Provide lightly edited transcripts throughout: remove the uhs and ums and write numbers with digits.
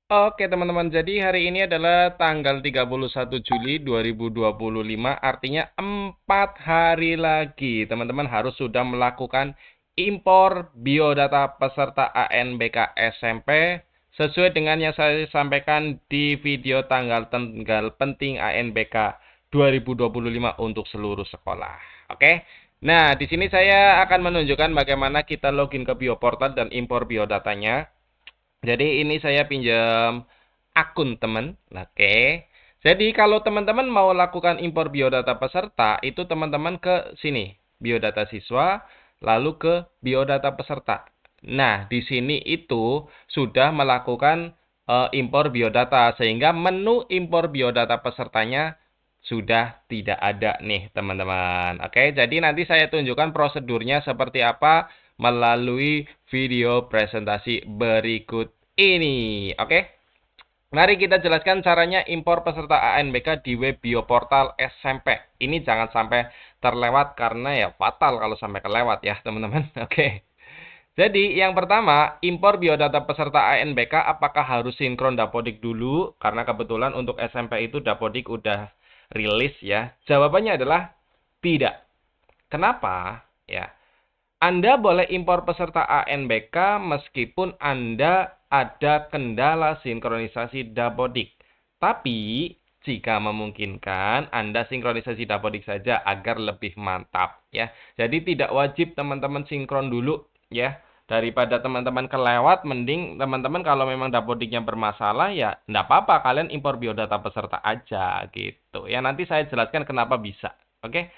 Oke teman-teman, jadi hari ini adalah tanggal 31 Juli 2025, artinya 4 hari lagi teman-teman harus sudah melakukan impor biodata peserta ANBK SMP sesuai dengan yang saya sampaikan di video tanggal penting ANBK 2025 untuk seluruh sekolah. Oke. Nah, di sini saya akan menunjukkan bagaimana kita login ke Bioportal dan impor biodatanya. Jadi ini saya pinjam akun teman. Oke. Jadi kalau teman-teman mau lakukan impor biodata peserta, itu teman-teman ke sini, biodata siswa, lalu ke biodata peserta. Nah, di sini itu sudah melakukan impor biodata, sehingga menu impor biodata pesertanya sudah tidak ada nih, teman-teman. Oke, jadi nanti saya tunjukkan prosedurnya seperti apa melalui video presentasi berikut ini. Oke, mari kita jelaskan caranya impor peserta ANBK di web Bioportal SMP. Ini jangan sampai terlewat karena ya fatal kalau sampai kelewat ya, teman-teman. Oke. Jadi, yang pertama, impor biodata peserta ANBK apakah harus sinkron Dapodik dulu? Karena kebetulan untuk SMP itu Dapodik udah rilis ya. Jawabannya adalah tidak. Kenapa? Ya, Anda boleh impor peserta ANBK meskipun Anda ada kendala sinkronisasi Dapodik. Tapi, jika memungkinkan, Anda sinkronisasi Dapodik saja agar lebih mantap ya. Jadi tidak wajib teman-teman sinkron dulu ya. Daripada teman-teman kelewat, mending teman-teman kalau memang Dapodiknya bermasalah ya enggak apa-apa, kalian impor biodata peserta aja gitu. Ya nanti saya jelaskan kenapa bisa. Oke.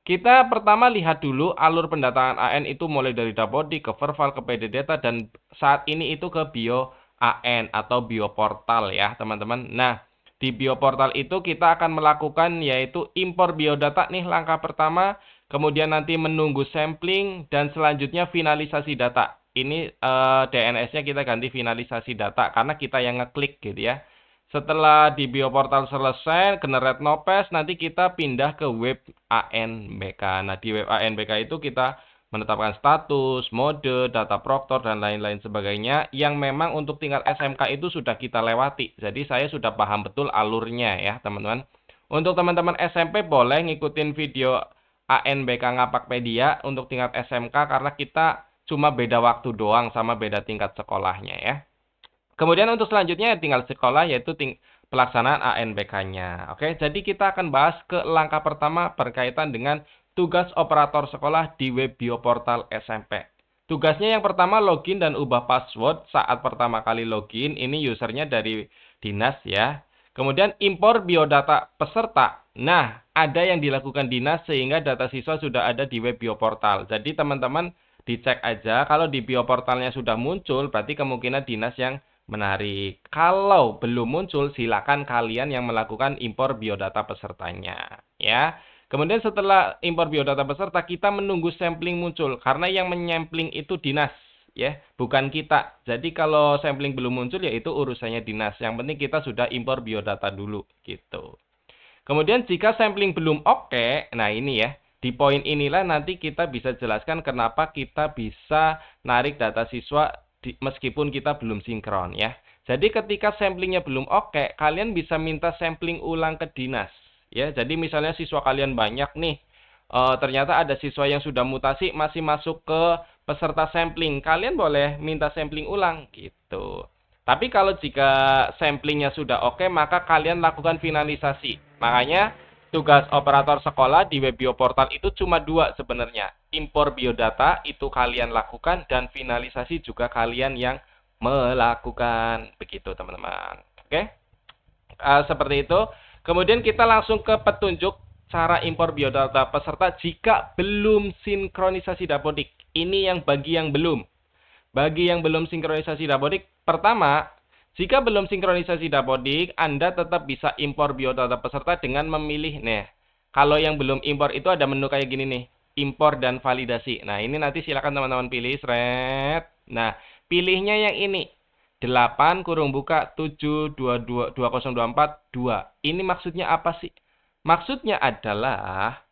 Kita pertama lihat dulu alur pendataan AN itu mulai dari Dapodik ke Verval ke PD Data dan saat ini itu ke Bio AN atau Bioportal ya teman-teman. Nah, di Bioportal itu kita akan melakukan yaitu impor biodata nih langkah pertama, kemudian nanti menunggu sampling dan selanjutnya finalisasi data. Ini DNS-nya kita ganti finalisasi data karena kita yang ngeklik gitu ya. Setelah di Bioportal selesai, generate nopes, nanti kita pindah ke web ANBK. Nah, di web ANBK itu kita menetapkan status, mode, data proktor, dan lain-lain sebagainya yang memang untuk tingkat SMK itu sudah kita lewati. Jadi saya sudah paham betul alurnya ya teman-teman. Untuk teman-teman SMP boleh ngikutin video ANBK Ngapakpedia untuk tingkat SMK karena kita cuma beda waktu doang sama beda tingkat sekolahnya ya. Kemudian untuk selanjutnya tinggal sekolah yaitu pelaksanaan ANBK-nya. Oke, jadi kita akan bahas ke langkah pertama berkaitan dengan tugas operator sekolah di web Bioportal SMP. Tugasnya yang pertama login dan ubah password saat pertama kali login. Ini usernya dari dinas ya. Kemudian impor biodata peserta. Nah, ada yang dilakukan dinas sehingga data siswa sudah ada di web Bioportal. Jadi teman-teman dicek aja kalau di Bioportalnya sudah muncul berarti kemungkinan dinas yang menarik. Kalau belum muncul, silakan kalian yang melakukan impor biodata pesertanya. Ya. Kemudian setelah impor biodata peserta, kita menunggu sampling muncul. Karena yang menyampling itu dinas. Ya, bukan kita. Jadi kalau sampling belum muncul, ya itu urusannya dinas. Yang penting kita sudah impor biodata dulu. Gitu. Kemudian jika sampling belum oke, nah ini ya. Di poin inilah nanti kita bisa jelaskan kenapa kita bisa narik data siswa meskipun kita belum sinkron ya. Jadi ketika samplingnya belum oke, kalian bisa minta sampling ulang ke dinas. Ya, jadi misalnya siswa kalian banyak nih, ternyata ada siswa yang sudah mutasi masih masuk ke peserta sampling. Kalian boleh minta sampling ulang gitu. Tapi kalau jika samplingnya sudah oke, maka kalian lakukan finalisasi. Makanya tugas operator sekolah di web Bioportal itu cuma dua sebenarnya. Impor biodata itu kalian lakukan dan finalisasi juga kalian yang melakukan. Begitu teman-teman. Oke? Seperti itu. Kemudian kita langsung ke petunjuk cara impor biodata peserta jika belum sinkronisasi Dapodik. Ini yang bagi yang belum. Bagi yang belum sinkronisasi Dapodik, pertama, jika belum sinkronisasi Dapodik, Anda tetap bisa impor biodata peserta dengan memilih nih. Kalau yang belum impor itu ada menu kayak gini nih, impor dan validasi. Nah, ini nanti silakan teman-teman pilih, seret. Nah, pilihnya yang ini. 8 kurung buka 7222024 2. Ini maksudnya apa sih? Maksudnya adalah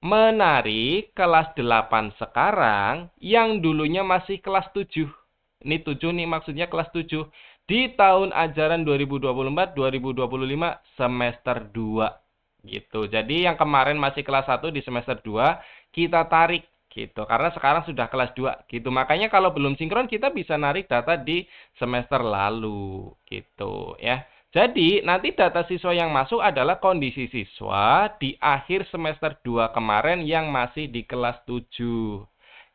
menarik kelas 8 sekarang yang dulunya masih kelas 7. Ini 7 nih maksudnya kelas 7. di tahun ajaran 2024-2025 semester 2 gitu. Jadi yang kemarin masih kelas 1 di semester 2 kita tarik gitu. Karena sekarang sudah kelas 2 gitu. Makanya kalau belum sinkron kita bisa narik data di semester lalu gitu ya. Jadi nanti data siswa yang masuk adalah kondisi siswa di akhir semester 2 kemarin yang masih di kelas 7.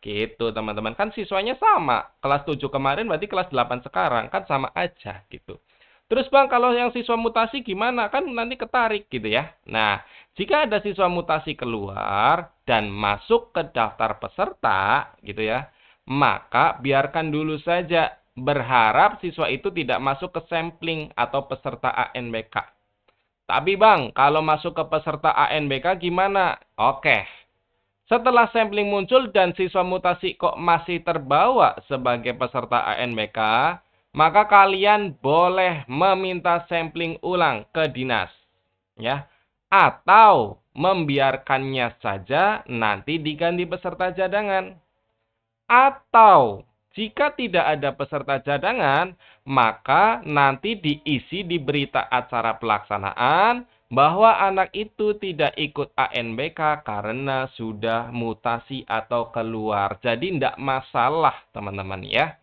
Gitu, teman-teman. Kan siswanya sama. Kelas 7 kemarin berarti kelas 8 sekarang. Kan sama aja, gitu. Terus, Bang, kalau yang siswa mutasi gimana? Kan nanti ketarik, gitu ya. Nah, jika ada siswa mutasi keluar dan masuk ke daftar peserta, gitu ya, maka biarkan dulu saja. Berharap siswa itu tidak masuk ke sampling atau peserta ANBK. Tapi, Bang, kalau masuk ke peserta ANBK gimana? Oke. Setelah sampling muncul dan siswa mutasi kok masih terbawa sebagai peserta ANBK, maka kalian boleh meminta sampling ulang ke dinas, ya, atau membiarkannya saja nanti diganti peserta cadangan. Atau jika tidak ada peserta cadangan, maka nanti diisi di berita acara pelaksanaan bahwa anak itu tidak ikut ANBK karena sudah mutasi atau keluar. Jadi tidak masalah, teman-teman ya.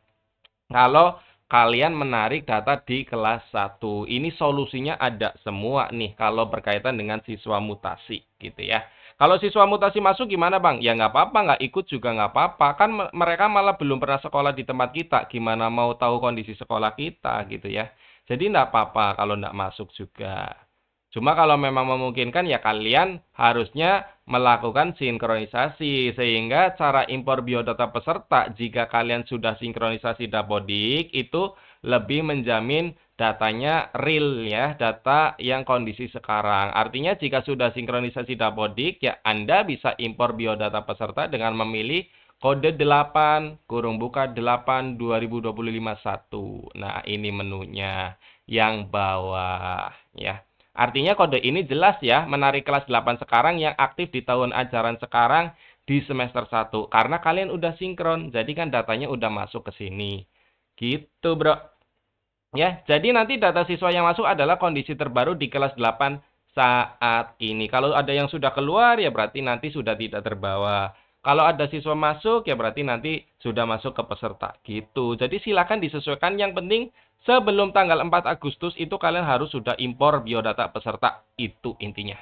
Kalau kalian menarik data di kelas 1. Ini solusinya ada semua nih kalau berkaitan dengan siswa mutasi gitu ya. Kalau siswa mutasi masuk gimana, Bang? Ya nggak apa-apa, nggak ikut juga nggak apa-apa. Kan mereka malah belum pernah sekolah di tempat kita. Gimana mau tahu kondisi sekolah kita gitu ya. Jadi nggak apa-apa kalau nggak masuk juga. Cuma kalau memang memungkinkan ya kalian harusnya melakukan sinkronisasi. Sehingga cara impor biodata peserta jika kalian sudah sinkronisasi Dapodik itu lebih menjamin datanya real ya, data yang kondisi sekarang. Artinya jika sudah sinkronisasi Dapodik ya Anda bisa impor biodata peserta dengan memilih kode 8 kurung buka 8 2025 1. Nah, ini menunya yang bawah ya. Artinya kode ini jelas ya, menarik kelas 8 sekarang yang aktif di tahun ajaran sekarang di semester 1. Karena kalian udah sinkron, jadi kan datanya udah masuk ke sini. Gitu, Bro. Ya, jadi nanti data siswa yang masuk adalah kondisi terbaru di kelas 8 saat ini. Kalau ada yang sudah keluar, ya berarti nanti sudah tidak terbawa. Kalau ada siswa masuk, ya berarti nanti sudah masuk ke peserta. Gitu. Jadi silakan disesuaikan. Yang penting sebelum tanggal 4 Agustus itu kalian harus sudah impor biodata peserta. Itu intinya.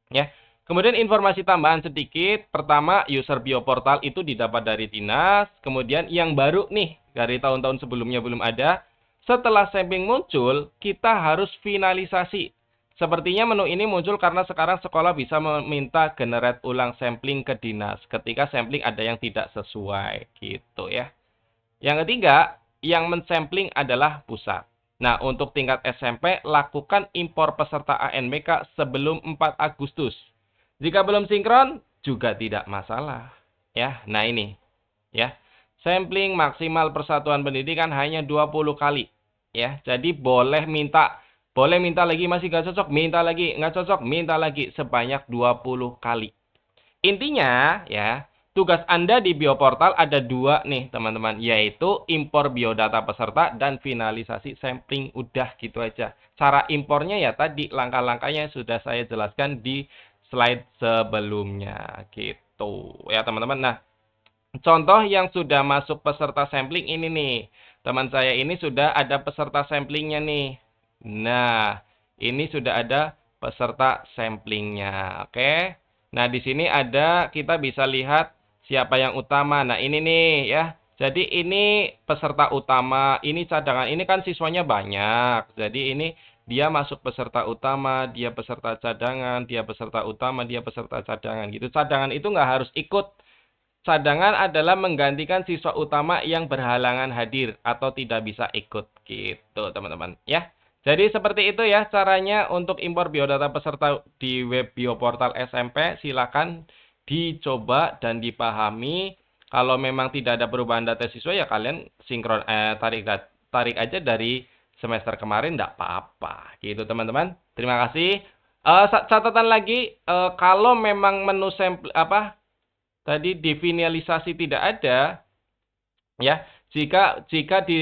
Ya. Kemudian informasi tambahan sedikit. Pertama, user bioportal itu didapat dari dinas. Kemudian yang baru nih, dari tahun-tahun sebelumnya belum ada. Setelah sampling muncul, kita harus finalisasi. Sepertinya menu ini muncul karena sekarang sekolah bisa meminta generate ulang sampling ke dinas ketika sampling ada yang tidak sesuai gitu ya. Yang ketiga, yang mensampling adalah pusat. Nah, untuk tingkat SMP, lakukan impor peserta ANBK sebelum 4 Agustus. Jika belum sinkron, juga tidak masalah. Ya, nah ini. Ya, sampling maksimal persatuan pendidikan hanya 20 kali. Ya, jadi boleh minta lagi masih nggak cocok, minta lagi, nggak cocok, minta lagi sebanyak 20 kali. Intinya ya, tugas Anda di bioportal ada dua nih teman-teman, yaitu impor biodata peserta dan finalisasi sampling. Udah gitu aja. Cara impornya ya tadi langkah-langkahnya sudah saya jelaskan di slide sebelumnya gitu ya teman-teman. Nah, contoh yang sudah masuk peserta sampling ini nih. Teman saya ini sudah ada peserta samplingnya nih. Nah, ini sudah ada peserta samplingnya. Oke. Nah, di sini ada, kita bisa lihat siapa yang utama. Nah, ini nih ya. Jadi ini peserta utama, ini cadangan. Ini kan siswanya banyak. Jadi ini dia masuk peserta utama, dia peserta cadangan, dia peserta utama, dia peserta cadangan gitu. Cadangan itu nggak harus ikut. Cadangan adalah menggantikan siswa utama yang berhalangan hadir atau tidak bisa ikut gitu, teman-teman ya. Jadi seperti itu ya caranya untuk impor biodata peserta di web bioportal SMP. Silakan dicoba dan dipahami. Kalau memang tidak ada perubahan data siswa ya kalian sinkron tarik aja dari semester kemarin, tidak apa-apa gitu, teman-teman. Terima kasih. Catatan lagi, kalau memang menu sampel tadi difinalisasi tidak ada, ya. Jika di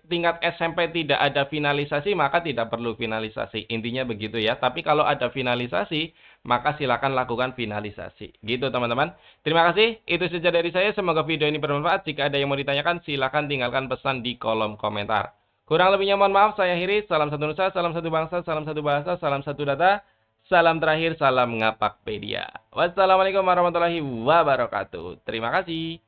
tingkat SMP tidak ada finalisasi, maka tidak perlu finalisasi. Intinya begitu ya. Tapi kalau ada finalisasi, maka silakan lakukan finalisasi. Gitu teman-teman. Terima kasih. Itu saja dari saya. Semoga video ini bermanfaat. Jika ada yang mau ditanyakan, silakan tinggalkan pesan di kolom komentar. Kurang lebihnya mohon maaf. Saya akhiri. Salam satu nusa, salam satu bangsa, salam satu bahasa, salam satu data. Salam terakhir, salam ngapakpedia. Wassalamualaikum warahmatullahi wabarakatuh. Terima kasih.